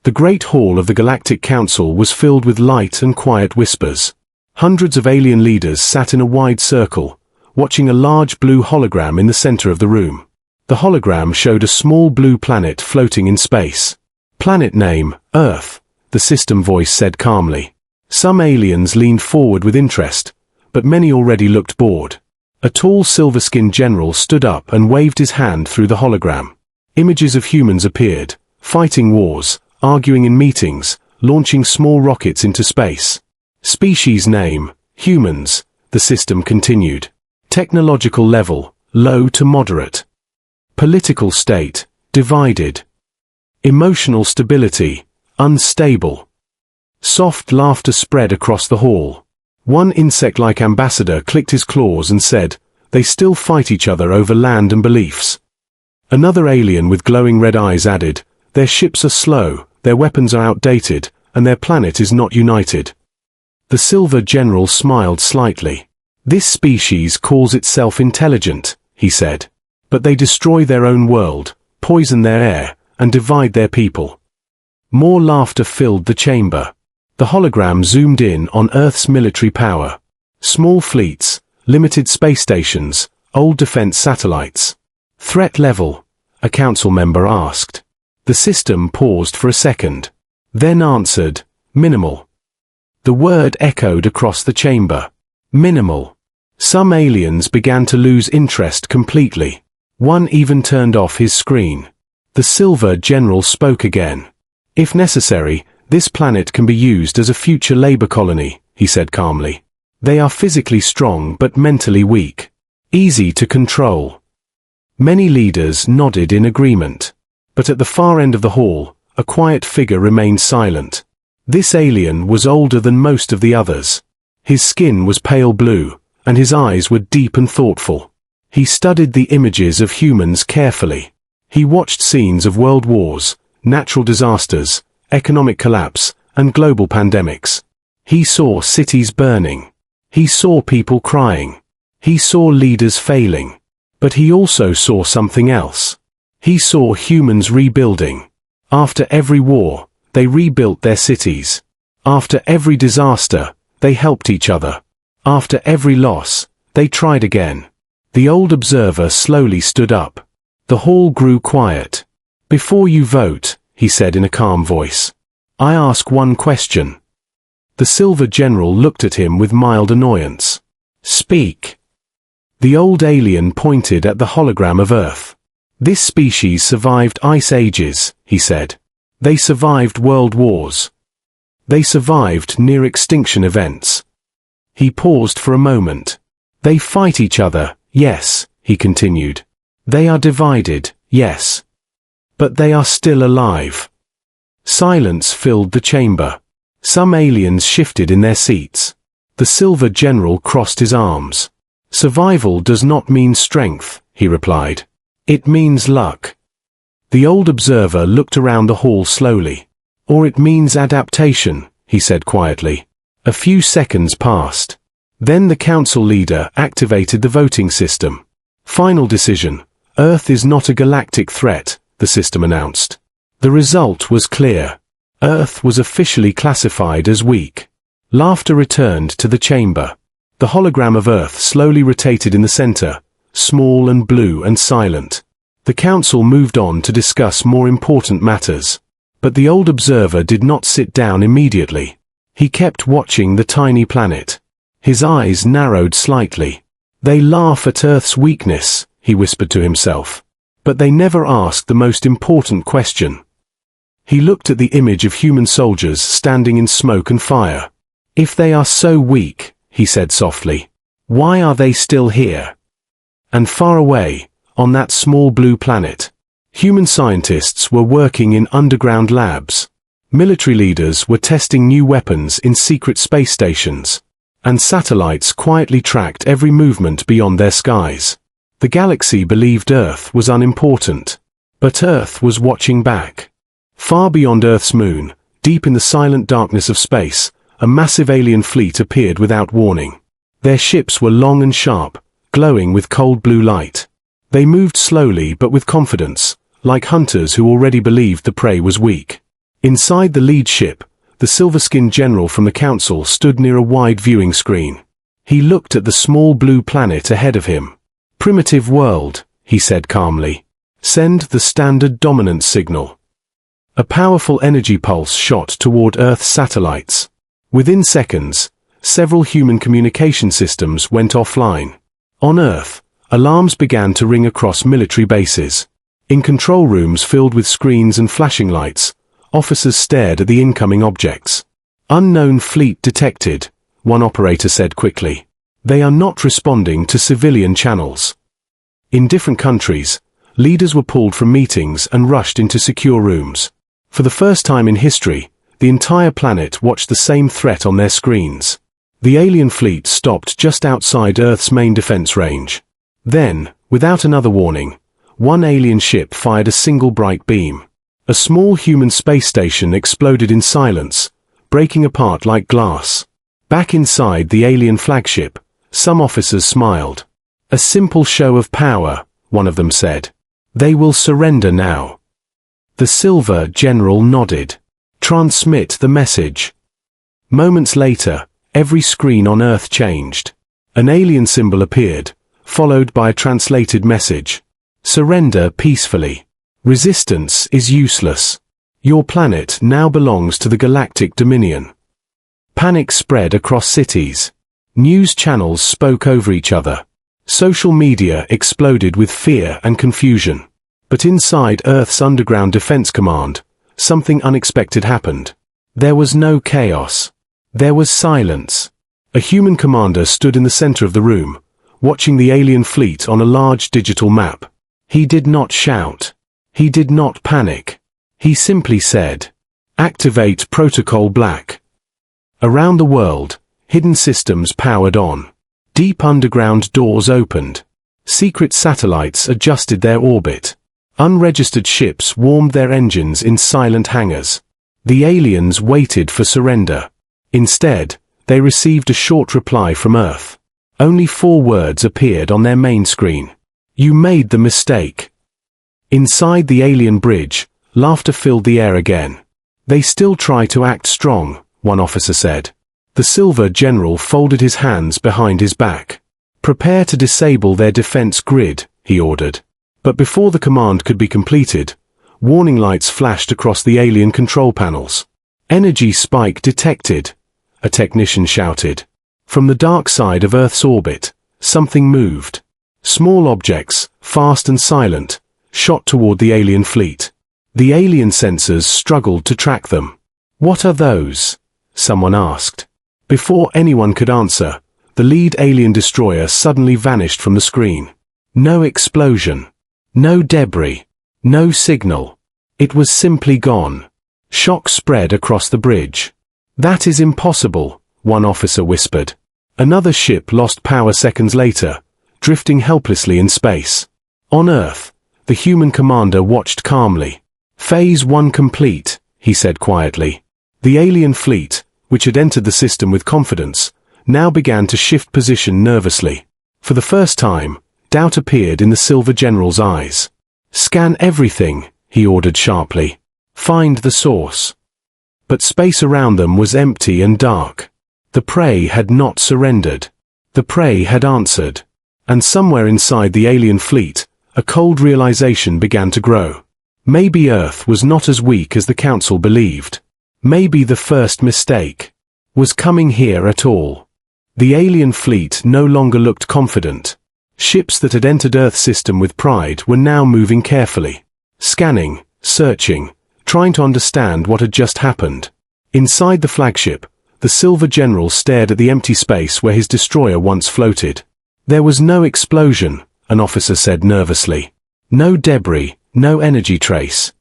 The great hall of the Galactic Council was filled with light and quiet whispers. Hundreds of alien leaders sat in a wide circle, watching a large blue hologram in the center of the room. The hologram showed a small blue planet floating in space. Planet name, Earth, the system voice said calmly. Some aliens leaned forward with interest, but many already looked bored. A tall silver-skinned general stood up and waved his hand through the hologram. Images of humans appeared, fighting wars, arguing in meetings, launching small rockets into space. Species name, humans, the system continued. Technological level, low to moderate. Political state, divided. Emotional stability, unstable. Soft laughter spread across the hall. One insect-like ambassador clicked his claws and said, "They still fight each other over land and beliefs." Another alien with glowing red eyes added, "Their ships are slow, their weapons are outdated, and their planet is not united." The Silver General smiled slightly. "This species calls itself intelligent," he said. "But they destroy their own world, poison their air, and divide their people." More laughter filled the chamber. The hologram zoomed in on Earth's military power. Small fleets, limited space stations, old defense satellites. "Threat level?" a council member asked. The system paused for a second, then answered, "Minimal." The word echoed across the chamber. Minimal. Some aliens began to lose interest completely. One even turned off his screen. The Silver General spoke again. "If necessary, this planet can be used as a future labor colony," he said calmly. "They are physically strong but mentally weak. Easy to control." Many leaders nodded in agreement. But at the far end of the hall, a quiet figure remained silent. This alien was older than most of the others. His skin was pale blue, and his eyes were deep and thoughtful. He studied the images of humans carefully. He watched scenes of world wars, natural disasters, economic collapse, and global pandemics. He saw cities burning. He saw people crying. He saw leaders failing. But he also saw something else. He saw humans rebuilding. After every war, they rebuilt their cities. After every disaster, they helped each other. After every loss, they tried again. The old observer slowly stood up. The hall grew quiet. "Before you vote," he said in a calm voice, "I ask one question." The Silver General looked at him with mild annoyance. "Speak." The old alien pointed at the hologram of Earth. "This species survived ice ages," he said. "They survived world wars. They survived near-extinction events." He paused for a moment. "They fight each other, yes," he continued. "They are divided, yes. But they are still alive." Silence filled the chamber. Some aliens shifted in their seats. The Silver General crossed his arms. "Survival does not mean strength," he replied. "It means luck." The old observer looked around the hall slowly. "Or it means adaptation," he said quietly. A few seconds passed. Then the council leader activated the voting system. "Final decision. Earth is not a galactic threat," the system announced. The result was clear. Earth was officially classified as weak. Laughter returned to the chamber. The hologram of Earth slowly rotated in the center, small and blue and silent. The council moved on to discuss more important matters. But the old observer did not sit down immediately. He kept watching the tiny planet. His eyes narrowed slightly. "They laugh at Earth's weakness," he whispered to himself. "But they never ask the most important question." He looked at the image of human soldiers standing in smoke and fire. "If they are so weak," he said softly, "why are they still here?" And far away, on that small blue planet, human scientists were working in underground labs. Military leaders were testing new weapons in secret space stations. And satellites quietly tracked every movement beyond their skies. The galaxy believed Earth was unimportant. But Earth was watching back. Far beyond Earth's moon, deep in the silent darkness of space, a massive alien fleet appeared without warning. Their ships were long and sharp, glowing with cold blue light. They moved slowly but with confidence, like hunters who already believed the prey was weak. Inside the lead ship, the silver-skinned general from the council stood near a wide viewing screen. He looked at the small blue planet ahead of him. "Primitive world," he said calmly. "Send the standard dominance signal." A powerful energy pulse shot toward Earth's satellites. Within seconds, several human communication systems went offline. On Earth, alarms began to ring across military bases. In control rooms filled with screens and flashing lights, officers stared at the incoming objects. "Unknown fleet detected," one operator said quickly. "They are not responding to civilian channels." In different countries, leaders were pulled from meetings and rushed into secure rooms. For the first time in history, the entire planet watched the same threat on their screens. The alien fleet stopped just outside Earth's main defense range. Then, without another warning, one alien ship fired a single bright beam. A small human space station exploded in silence, breaking apart like glass. Back inside the alien flagship, some officers smiled. "A simple show of power," one of them said. "They will surrender now." The Silver General nodded. "Transmit the message." Moments later, every screen on Earth changed. An alien symbol appeared, followed by a translated message. "Surrender peacefully. Resistance is useless. Your planet now belongs to the Galactic Dominion." Panic spread across cities. News channels spoke over each other. Social media exploded with fear and confusion. But inside Earth's underground defense command, something unexpected happened. There was no chaos. There was silence. A human commander stood in the center of the room, watching the alien fleet on a large digital map. He did not shout. He did not panic. He simply said, "Activate Protocol Black." Around the world, hidden systems powered on. Deep underground doors opened. Secret satellites adjusted their orbit. Unregistered ships warmed their engines in silent hangars. The aliens waited for surrender. Instead, they received a short reply from Earth. Only 4 words appeared on their main screen. "You made the mistake." Inside the alien bridge, laughter filled the air again. "They still try to act strong," one officer said. The Silver General folded his hands behind his back. "Prepare to disable their defense grid," he ordered. But before the command could be completed, warning lights flashed across the alien control panels. "Energy spike detected," a technician shouted. From the dark side of Earth's orbit, something moved. Small objects, fast and silent, shot toward the alien fleet. The alien sensors struggled to track them. "What are those?" someone asked. Before anyone could answer, the lead alien destroyer suddenly vanished from the screen. No explosion. No debris. No signal. It was simply gone. Shock spread across the bridge. "That is impossible," one officer whispered. Another ship lost power seconds later, drifting helplessly in space. On Earth, the human commander watched calmly. "Phase 1 complete," he said quietly. The alien fleet, which had entered the system with confidence, now began to shift position nervously. For the first time, doubt appeared in the Silver General's eyes. "Scan everything," he ordered sharply. "Find the source." But space around them was empty and dark. The prey had not surrendered. The prey had answered. And somewhere inside the alien fleet, a cold realization began to grow. Maybe Earth was not as weak as the Council believed. Maybe the first mistake was coming here at all. The alien fleet no longer looked confident. Ships that had entered Earth's system with pride were now moving carefully. Scanning, searching, trying to understand what had just happened. Inside the flagship, the Silver General stared at the empty space where his destroyer once floated. "There was no explosion," an officer said nervously. "No debris, no energy trace."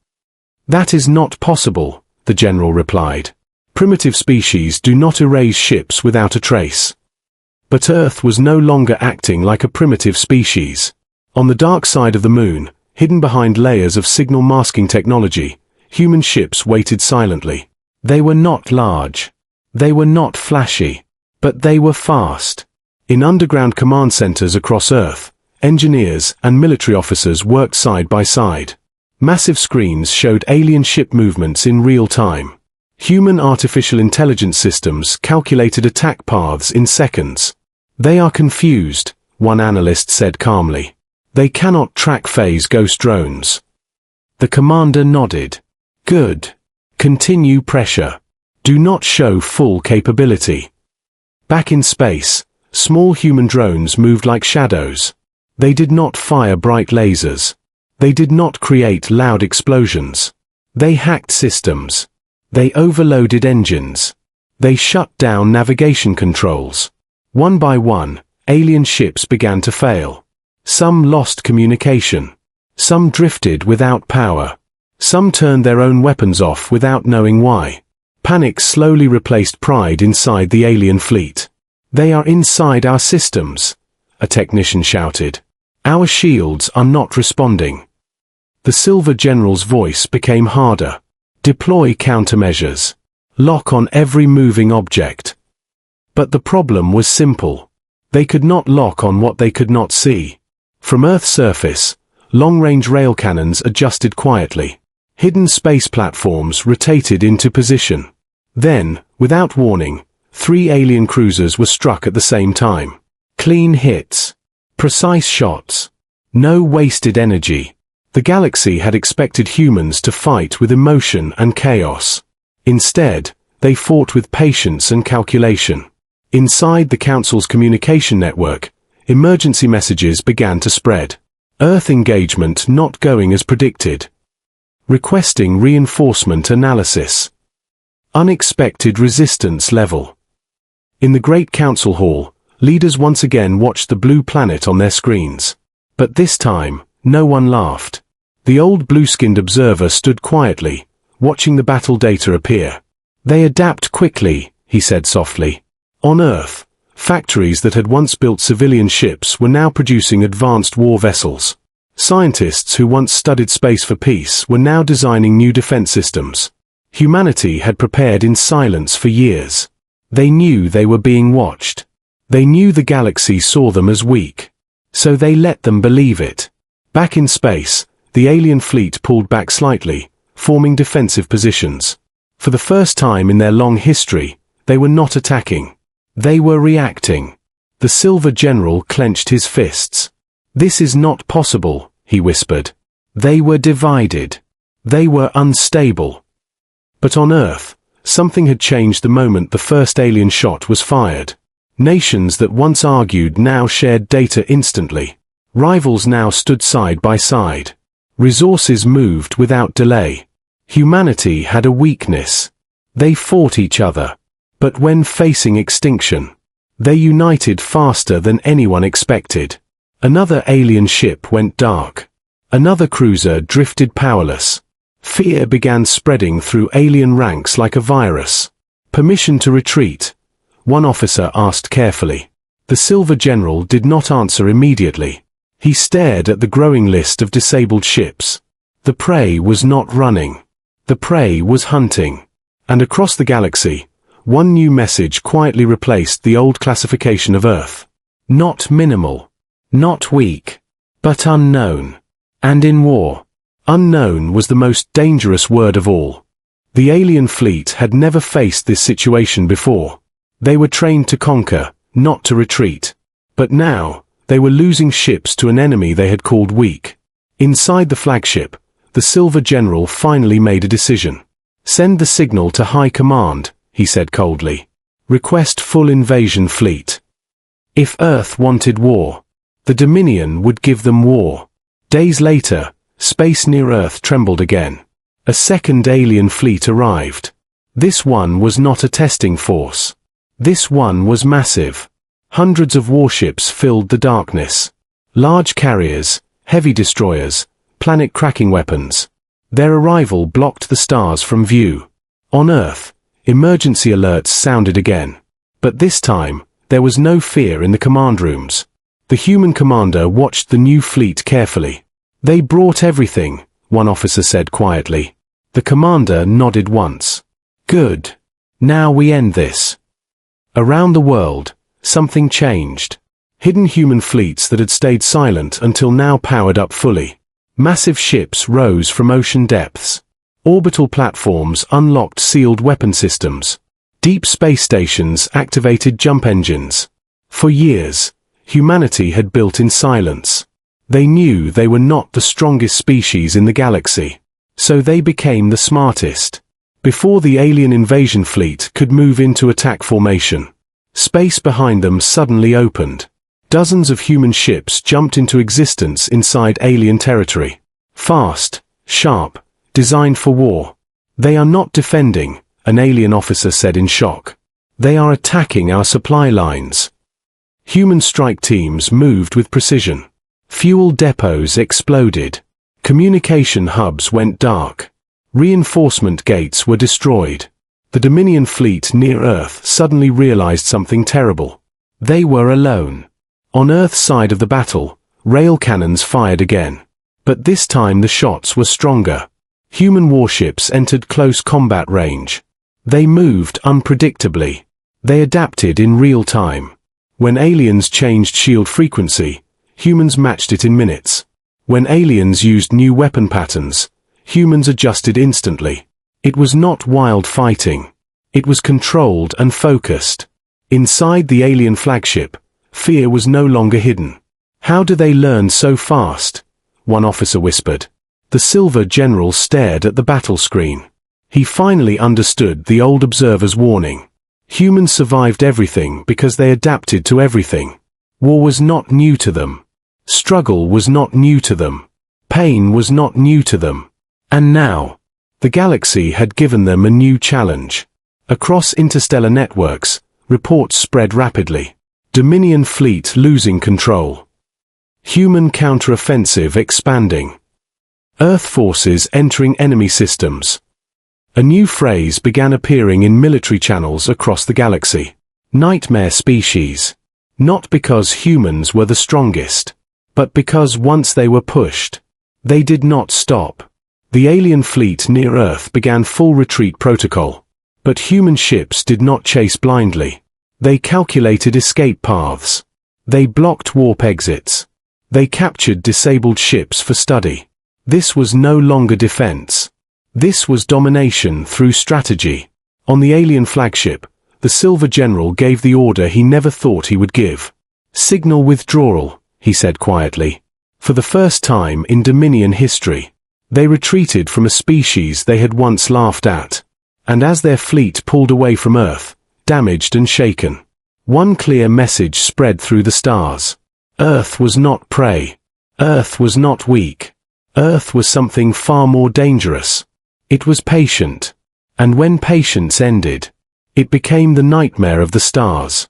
"That is not possible," the general replied. "Primitive species do not erase ships without a trace." But Earth was no longer acting like a primitive species. On the dark side of the moon, hidden behind layers of signal masking technology, human ships waited silently. They were not large. They were not flashy. But they were fast. In underground command centers across Earth, engineers and military officers worked side by side. Massive screens showed alien ship movements in real time. Human artificial intelligence systems calculated attack paths in seconds. "They are confused," one analyst said calmly. "They cannot track phase ghost drones." The commander nodded. "Good. Continue pressure. Do not show full capability." Back in space, small human drones moved like shadows. They did not fire bright lasers. They did not create loud explosions. They hacked systems. They overloaded engines. They shut down navigation controls. One by one, alien ships began to fail. Some lost communication. Some drifted without power. Some turned their own weapons off without knowing why. Panic slowly replaced pride inside the alien fleet. "They are inside our systems," a technician shouted. "Our shields are not responding." The Silver General's voice became harder. "Deploy countermeasures. Lock on every moving object." But the problem was simple. They could not lock on what they could not see. From Earth's surface, long-range rail cannons adjusted quietly. Hidden space platforms rotated into position. Then, without warning, 3 alien cruisers were struck at the same time. Clean hits. Precise shots. No wasted energy. The galaxy had expected humans to fight with emotion and chaos. Instead, they fought with patience and calculation. Inside the Council's communication network, emergency messages began to spread. Earth engagement not going as predicted. Requesting reinforcement analysis. Unexpected resistance level. In the Great Council Hall, leaders once again watched the blue planet on their screens. But this time, no one laughed. The old blue-skinned observer stood quietly, watching the battle data appear. "They adapt quickly," he said softly. On Earth, factories that had once built civilian ships were now producing advanced war vessels. Scientists who once studied space for peace were now designing new defense systems. Humanity had prepared in silence for years. They knew they were being watched. They knew the galaxy saw them as weak. So they let them believe it. Back in space, the alien fleet pulled back slightly, forming defensive positions. For the first time in their long history, they were not attacking. They were reacting. The Silver General clenched his fists. "This is not possible," he whispered. They were divided. They were unstable. But on Earth, something had changed the moment the first alien shot was fired. Nations that once argued now shared data instantly. Rivals now stood side by side. Resources moved without delay. Humanity had a weakness. They fought each other. But when facing extinction, they united faster than anyone expected. Another alien ship went dark. Another cruiser drifted powerless. Fear began spreading through alien ranks like a virus. "Permission to retreat?" one officer asked carefully. The Silver General did not answer immediately. He stared at the growing list of disabled ships. The prey was not running. The prey was hunting. And across the galaxy, one new message quietly replaced the old classification of Earth. Not minimal. Not weak. But unknown. And in war, unknown was the most dangerous word of all. The alien fleet had never faced this situation before. They were trained to conquer, not to retreat. But now, they were losing ships to an enemy they had called weak. Inside the flagship, the Silver General finally made a decision. "Send the signal to High Command," he said coldly. "Request full invasion fleet." If Earth wanted war, the Dominion would give them war. Days later, space near Earth trembled again. A second alien fleet arrived. This one was not a testing force. This one was massive. Hundreds of warships filled the darkness. Large carriers, heavy destroyers, planet-cracking weapons. Their arrival blocked the stars from view. On Earth, emergency alerts sounded again. But this time, there was no fear in the command rooms. The human commander watched the new fleet carefully. "They brought everything," one officer said quietly. The commander nodded once. "Good. Now we end this." Around the world, something changed. Hidden human fleets that had stayed silent until now powered up fully. Massive ships rose from ocean depths. Orbital platforms unlocked sealed weapon systems. Deep space stations activated jump engines. For years, humanity had built in silence. They knew they were not the strongest species in the galaxy, so they became the smartest. Before the alien invasion fleet could move into attack formation, space behind them suddenly opened. Dozens of human ships jumped into existence inside alien territory. Fast, sharp, designed for war. They are not defending, an alien officer said in shock. They are attacking our supply lines. Human strike teams moved with precision. Fuel depots exploded. Communication hubs went dark. Reinforcement gates were destroyed. The Dominion fleet near Earth suddenly realized something terrible. They were alone. On Earth's side of the battle, rail cannons fired again. But this time the shots were stronger. Human warships entered close combat range. They moved unpredictably. They adapted in real time. When aliens changed shield frequency, humans matched it in minutes. When aliens used new weapon patterns, humans adjusted instantly. It was not wild fighting. It was controlled and focused. Inside the alien flagship, fear was no longer hidden. How do they learn so fast? One officer whispered. The Silver General stared at the battle screen. He finally understood the old observer's warning. Humans survived everything because they adapted to everything. War was not new to them. Struggle was not new to them. Pain was not new to them. And now, the galaxy had given them a new challenge. Across interstellar networks, reports spread rapidly. Dominion fleet losing control. Human counteroffensive expanding. Earth forces entering enemy systems. A new phrase began appearing in military channels across the galaxy. Nightmare species. Not because humans were the strongest, but because once they were pushed, they did not stop. The alien fleet near Earth began full retreat protocol. But human ships did not chase blindly. They calculated escape paths. They blocked warp exits. They captured disabled ships for study. This was no longer defense. This was domination through strategy. On the alien flagship, the Silver General gave the order he never thought he would give. Signal withdrawal, he said quietly. For the first time in Dominion history, they retreated from a species they had once laughed at. And as their fleet pulled away from Earth, damaged and shaken, one clear message spread through the stars. Earth was not prey. Earth was not weak. Earth was something far more dangerous. It was patient. And when patience ended, it became the nightmare of the stars.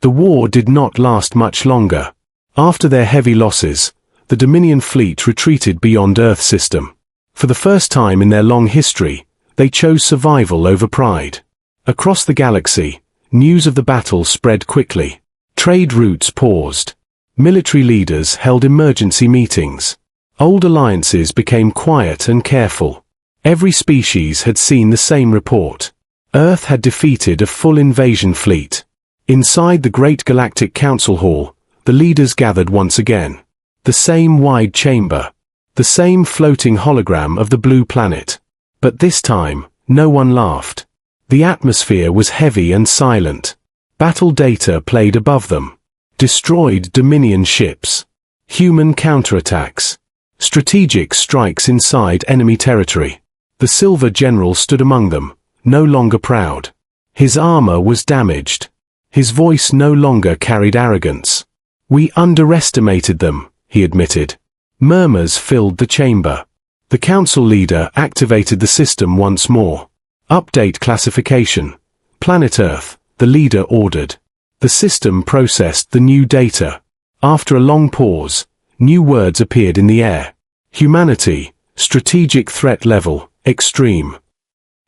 The war did not last much longer. After their heavy losses, the Dominion fleet retreated beyond Earth system. For the first time in their long history, they chose survival over pride. Across the galaxy, news of the battle spread quickly. Trade routes paused. Military leaders held emergency meetings. Old alliances became quiet and careful. Every species had seen the same report. Earth had defeated a full invasion fleet. Inside the Great Galactic Council Hall, the leaders gathered once again. The same wide chamber. The same floating hologram of the blue planet. But this time, no one laughed. The atmosphere was heavy and silent. Battle data played above them. Destroyed Dominion ships. Human counterattacks. Strategic strikes inside enemy territory. The Silver General stood among them, no longer proud. His armor was damaged. His voice no longer carried arrogance. We underestimated them, he admitted. Murmurs filled the chamber. The council leader activated the system once more. Update classification. Planet Earth, the leader ordered. The system processed the new data. After a long pause, new words appeared in the air. Humanity, strategic threat level, extreme.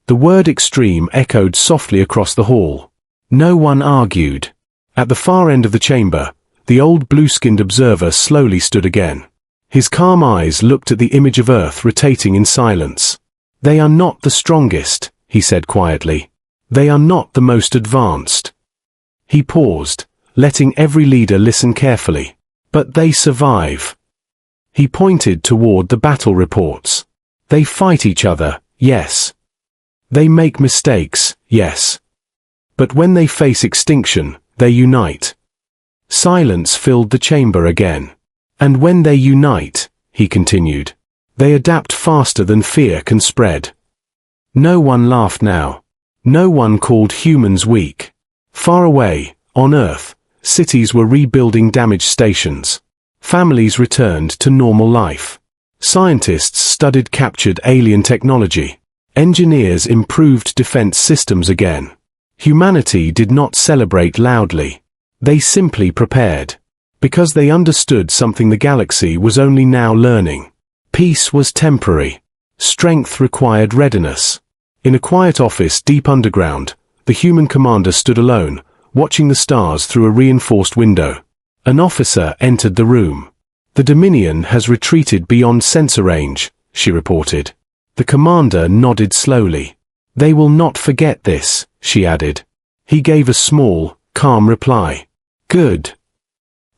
The word extreme echoed softly across the hall. No one argued. At the far end of the chamber, the old blue-skinned observer slowly stood again. His calm eyes looked at the image of Earth rotating in silence. They are not the strongest, he said quietly. They are not the most advanced. He paused, letting every leader listen carefully. But they survive. He pointed toward the battle reports. They fight each other, yes. They make mistakes, yes. But when they face extinction, they unite. Silence filled the chamber again. And when they unite, he continued, they adapt faster than fear can spread. No one laughed now. No one called humans weak. Far away, on Earth, cities were rebuilding damaged stations. Families returned to normal life. Scientists studied captured alien technology. Engineers improved defense systems again. Humanity did not celebrate loudly. They simply prepared. Because they understood something the galaxy was only now learning. Peace was temporary. Strength required readiness. In a quiet office deep underground, the human commander stood alone, watching the stars through a reinforced window. An officer entered the room. The Dominion has retreated beyond sensor range, she reported. The commander nodded slowly. They will not forget this, she added. He gave a small, calm reply. Good.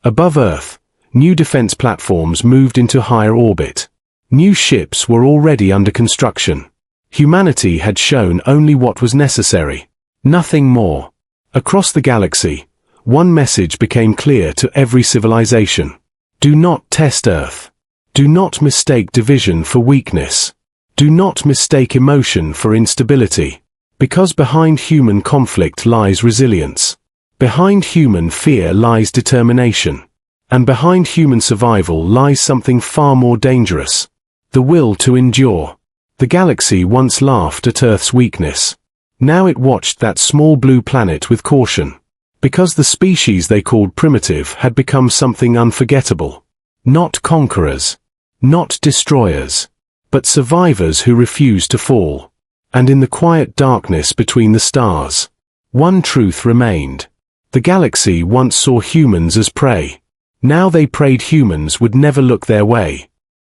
Above Earth, new defense platforms moved into higher orbit. New ships were already under construction. Humanity had shown only what was necessary. Nothing more. Across the galaxy, one message became clear to every civilization. Do not test Earth. Do not mistake division for weakness. Do not mistake emotion for instability. Because behind human conflict lies resilience. Behind human fear lies determination. And behind human survival lies something far more dangerous. The will to endure. The galaxy once laughed at Earth's weakness. Now it watched that small blue planet with caution. Because the species they called primitive had become something unforgettable. Not conquerors. Not destroyers. But survivors who refused to fall. And in the quiet darkness between the stars, one truth remained. The galaxy once saw humans as prey. Now they prayed humans would never look their way.